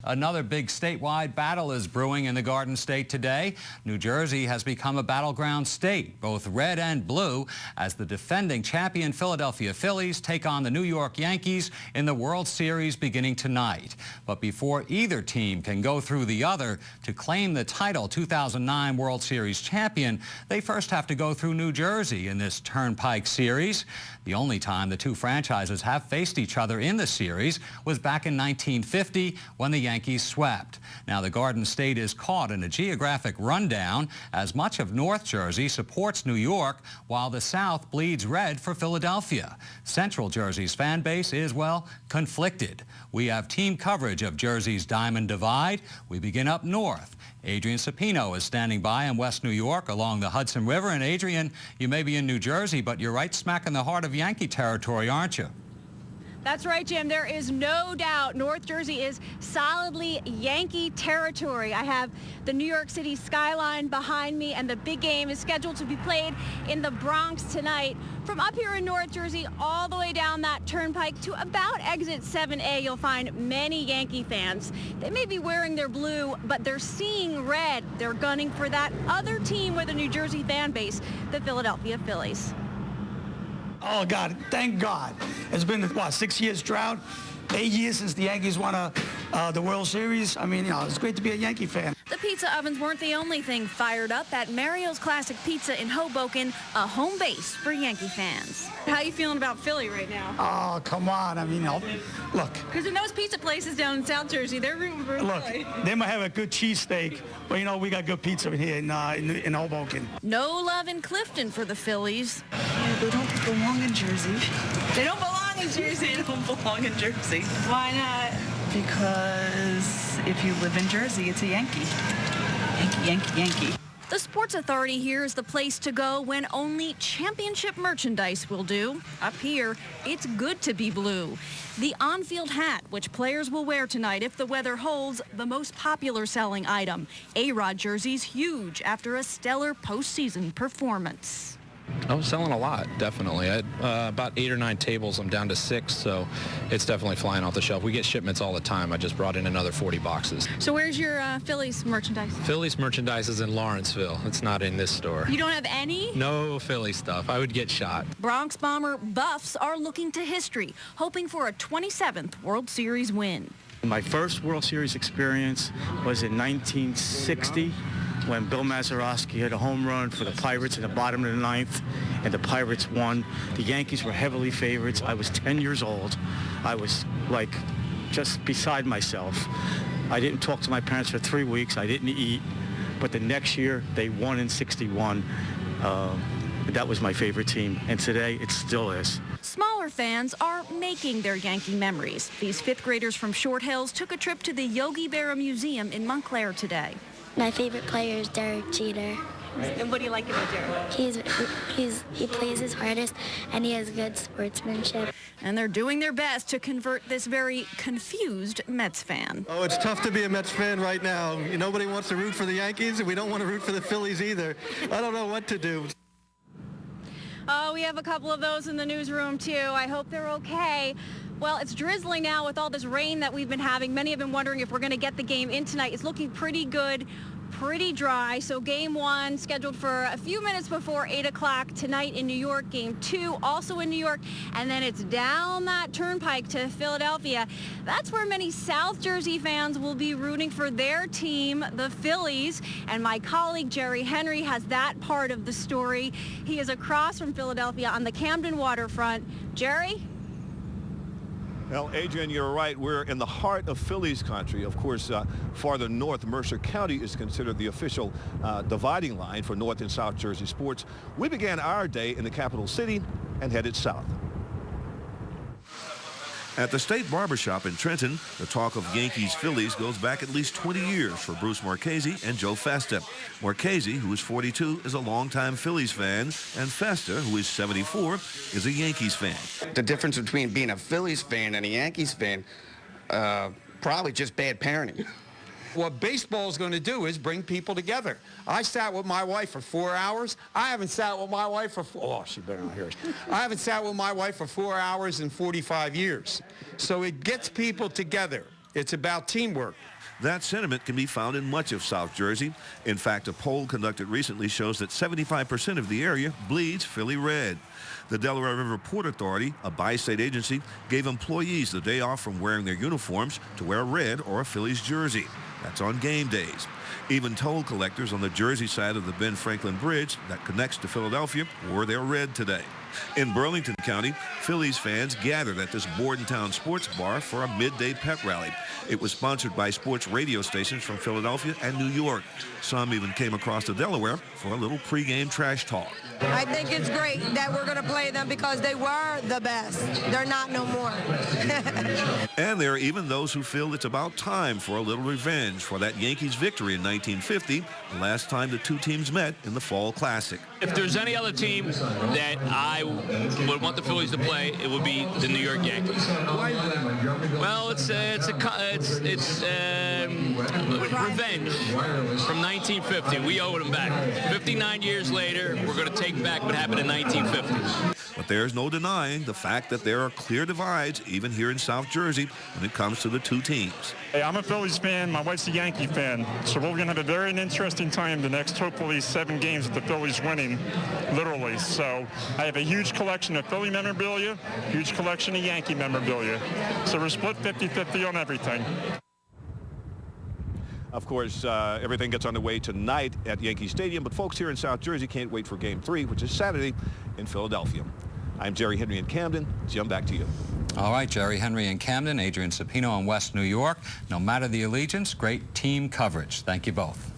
Another big statewide battle is brewing in the Garden State today. New Jersey has become a battleground state, both red and blue, as the defending champion Philadelphia Phillies take on the New York Yankees in the World Series beginning tonight. But before either team can go through the other to claim the title 2009 World Series champion, they first have to go through New Jersey in this Turnpike Series. The only time the two franchises have faced each other in the series was back in 1950 when the Yankees swept. Now the Garden State is caught in a geographic rundown as much of North Jersey supports New York while the South bleeds red for Philadelphia. Central Jersey's fan base is, well, conflicted. We have team coverage of Jersey's Diamond Divide. We begin up north. Adrian Sapino is standing by in West New York along the Hudson River. And Adrian, you may be in New Jersey, but you're right smack in the heart of Yankee territory, aren't you? That's right, Jim. There is no doubt North Jersey is solidly Yankee territory. I have the New York City skyline behind me, and the big game is scheduled to be played in the Bronx tonight. From up here in North Jersey all the way down that turnpike to about exit 7A, you'll find many Yankee fans. They may be wearing their blue, but they're seeing red. They're gunning for that other team with a New Jersey fan base, the Philadelphia Phillies. Oh, God, thank God. It's been, what, 6 years drought? 8 years since the Yankees won the World Series. I mean, it's great to be a Yankee fan. The pizza ovens weren't the only thing fired up at Mario's Classic Pizza in Hoboken, a home base for Yankee fans. How you feeling about Philly right now? Oh, come on. I mean, look. Because in those pizza places down in South Jersey, they're rooting for Philly. Look, they might have a good cheesesteak, but, you know, we got good pizza in here in Hoboken. No love in Clifton for the Phillies. Yeah, they don't belong in Jersey. They don't belong in Jersey. They don't belong in Jersey. Why not? Because if you live in Jersey, it's a Yankee. Yankee, Yankee, Yankee. The Sports Authority here is the place to go when only championship merchandise will do. Up here, it's good to be blue. The on-field hat, which players will wear tonight if the weather holds, the most popular selling item. A-Rod jerseys huge after a stellar postseason performance. I was selling a lot, definitely. I had about 8 or 9 tables. I'm down to 6, so it's definitely flying off the shelf. We get shipments all the time. I just brought in another 40 boxes. So where's your Phillies merchandise? Phillies merchandise is in Lawrenceville. It's not in this store. You don't have any? No Philly stuff. I would get shot. Bronx Bomber Buffs are looking to history, hoping for a 27th World Series win. My first World Series experience was in 1960. When Bill Mazeroski hit a home run for the Pirates in the bottom of the 9th, and the Pirates won. The Yankees were heavily favorites. I was 10 years old. I was, like, just beside myself. I didn't talk to my parents for 3 weeks. I didn't eat. But the next year, they won in '61. That was my favorite team, and today it still is. Smaller fans are making their Yankee memories. These 5th graders from Short Hills took a trip to the Yogi Berra Museum in Montclair today. My favorite player is Derek Jeter. And what do you like about Derek? He plays his hardest, and he has good sportsmanship. And they're doing their best to convert this very confused Mets fan. Oh, it's tough to be a Mets fan right now. Nobody wants to root for the Yankees, and we don't want to root for the Phillies either. I don't know what to do. Oh, we have a couple of those in the newsroom, too. I hope they're okay. Well, it's drizzling now with all this rain that we've been having. Many have been wondering if we're going to get the game in tonight. It's looking pretty good, pretty dry. So game 1 scheduled for a few minutes before 8 o'clock tonight in New York. Game 2 also in New York. And then it's down that turnpike to Philadelphia. That's where many South Jersey fans will be rooting for their team, the Phillies. And my colleague Jerry Henry has that part of the story. He is across from Philadelphia on the Camden waterfront. Jerry? Well, Adrian, you're right. We're in the heart of Phillies country. Of course, farther north, Mercer County is considered the official dividing line for North and South Jersey sports. We began our day in the capital city and headed south. At the State Barbershop in Trenton, the talk of Yankees-Phillies goes back at least 20 years for Bruce Marchese and Joe Festa. Marchese, who is 42, is a longtime Phillies fan, and Festa, who is 74, is a Yankees fan. The difference between being a Phillies fan and a Yankees fan, probably just bad parenting. What baseball is going to do is bring people together. I sat with my wife for 4 hours. I haven't sat with my wife for she better not hear it. I haven't sat with my wife for 4 hours in 45 years. So it gets people together. It's about teamwork. That sentiment can be found in much of South Jersey. In fact, a poll conducted recently shows that 75% of the area bleeds Philly red. The Delaware River Port Authority, a bi-state agency, gave employees the day off from wearing their uniforms to wear a red or a Phillies jersey. That's on game days. Even toll collectors on the Jersey side of the Ben Franklin Bridge that connects to Philadelphia wore their red today. In Burlington County, Phillies fans gathered at this Bordentown sports bar for a midday pep rally. It was sponsored by sports radio stations from Philadelphia and New York. Some even came across to Delaware for a little pregame trash talk. I think it's great that we're going to play them because they were the best. They're not no more. And there are even those who feel it's about time for a little revenge for that Yankees victory in 1950, the last time the two teams met in the Fall Classic. If there's any other team that I would want the Phillies to play, it would be the New York Yankees. Well, it's revenge from 1950. We owe them back. 59 years later, we're going to take back what happened in 1950. But there's no denying the fact that there are clear divides, even here in South Jersey, when it comes to the two teams. Hey, I'm a Phillies fan. My wife's a Yankee fan. So we're going to have a very interesting time the next, hopefully, 7 games with the Phillies winning, literally. So I have a huge collection of Philly memorabilia, huge collection of Yankee memorabilia. So we're split 50-50 on everything. Of course, everything gets underway tonight at Yankee Stadium, but folks here in South Jersey can't wait for Game 3, which is Saturday in Philadelphia. I'm Jerry Henry in Camden. Jim, back to you. All right, Jerry Henry in Camden, Adrian Sapino in West New York. No matter the allegiance, great team coverage. Thank you both.